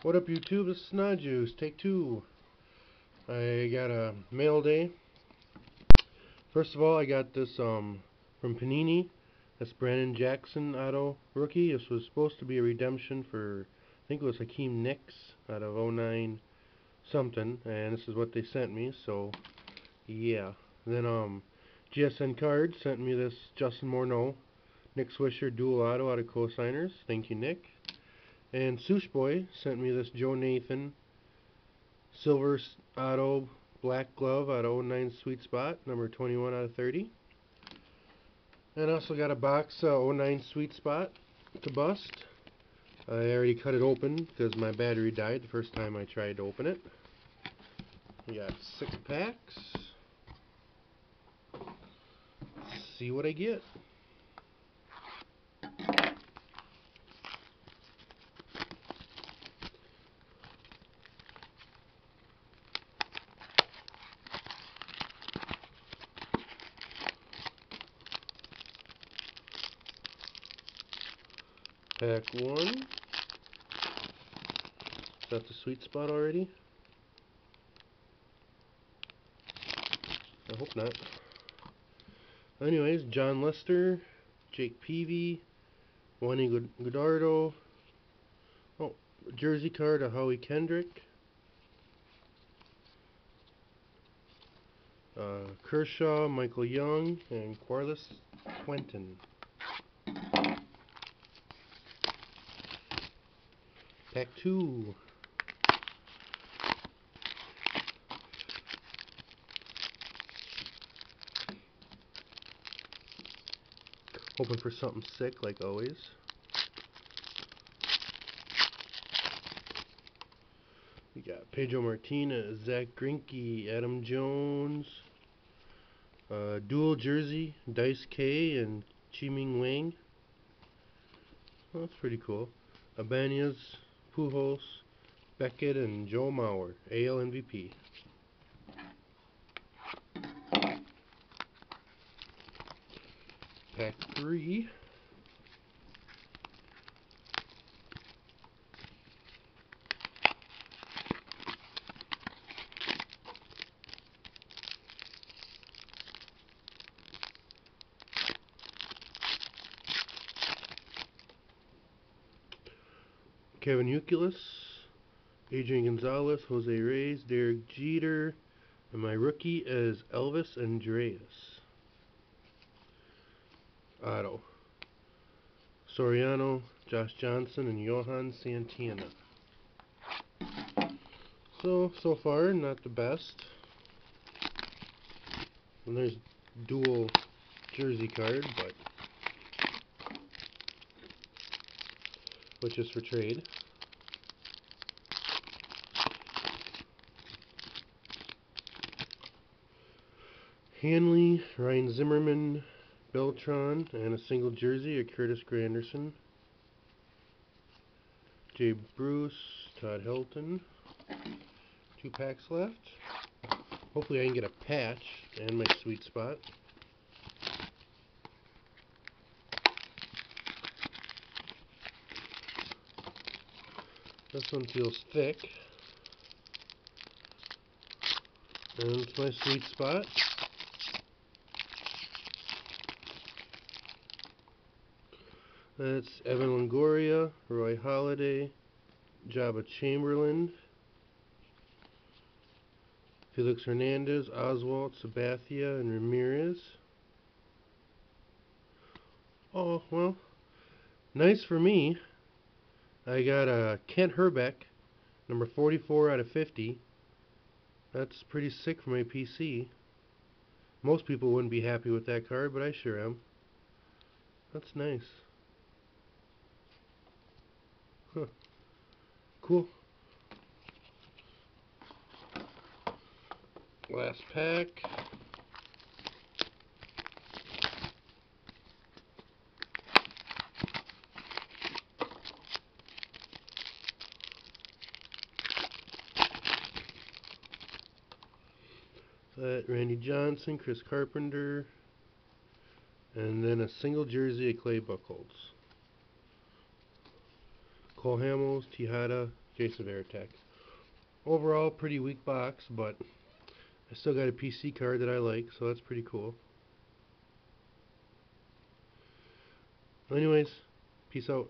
What up, YouTube? This is Snot Juice. Take two. I got a mail day. First of all, I got this from Panini. That's Brandon Jackson auto rookie. This was supposed to be a redemption for, I think it was Hakeem Nicks out of 09 something, and this is what they sent me. So yeah. Then GSN Cards sent me this Justin Morneau, Nick Swisher dual auto out of Cosigners. Thank you, Nick. And Sushboi sent me this Joe Nathan silver auto black glove out of 09 Sweet Spot, number 21 out of 30. And I also got a box 09 Sweet Spot to bust. I already cut it open because my battery died the first time I tried to open it. We got 6 packs. Let's see what I get. Pack 1. Is that the Sweet Spot already? I hope not. Anyways, John Lester, Jake Peavy, Juani Godardo, jersey card of Howie Kendrick, Kershaw, Michael Young, and Corliss Quentin. Pack 2. Hoping for something sick like always. We got Pedro Martinez, Zach Greinke, Adam Jones, dual jersey, Dice K and Chi-Ming Wang. Oh, that's pretty cool. Ibanez, Pujols, Beckett, and Joe Mauer, AL MVP. Pack 3. Kevin Youkilis, Adrian Gonzalez, Jose Reyes, Derek Jeter, and my rookie is Elvis Andreas. Auto. Soriano, Josh Johnson, and Johan Santana. So far, not the best. And there's dual jersey card, but which is for trade. Hanley, Ryan Zimmerman, Beltran, and a single jersey of Curtis Granderson. Jay Bruce, Todd Hilton. 2 packs left. Hopefully I can get a patch and my Sweet Spot. This one feels thick. And it's my Sweet Spot. That's Evan Longoria, Roy Halladay, Jabba Chamberlain, Felix Hernandez, Oswalt, Sabathia, and Ramirez. Oh, well, nice for me. I got a Kent Hrbek, number 44 out of 50. That's pretty sick for my PC. Most people wouldn't be happy with that card, but I sure am. That's nice. Huh. Cool. Last pack. Randy Johnson, Chris Carpenter, and then a single jersey of Clay Buchholz. Cole Hamels, Tejada, case of air attack. Overall, pretty weak box, but I still got a PC card that I like, so that's pretty cool. Anyways, peace out.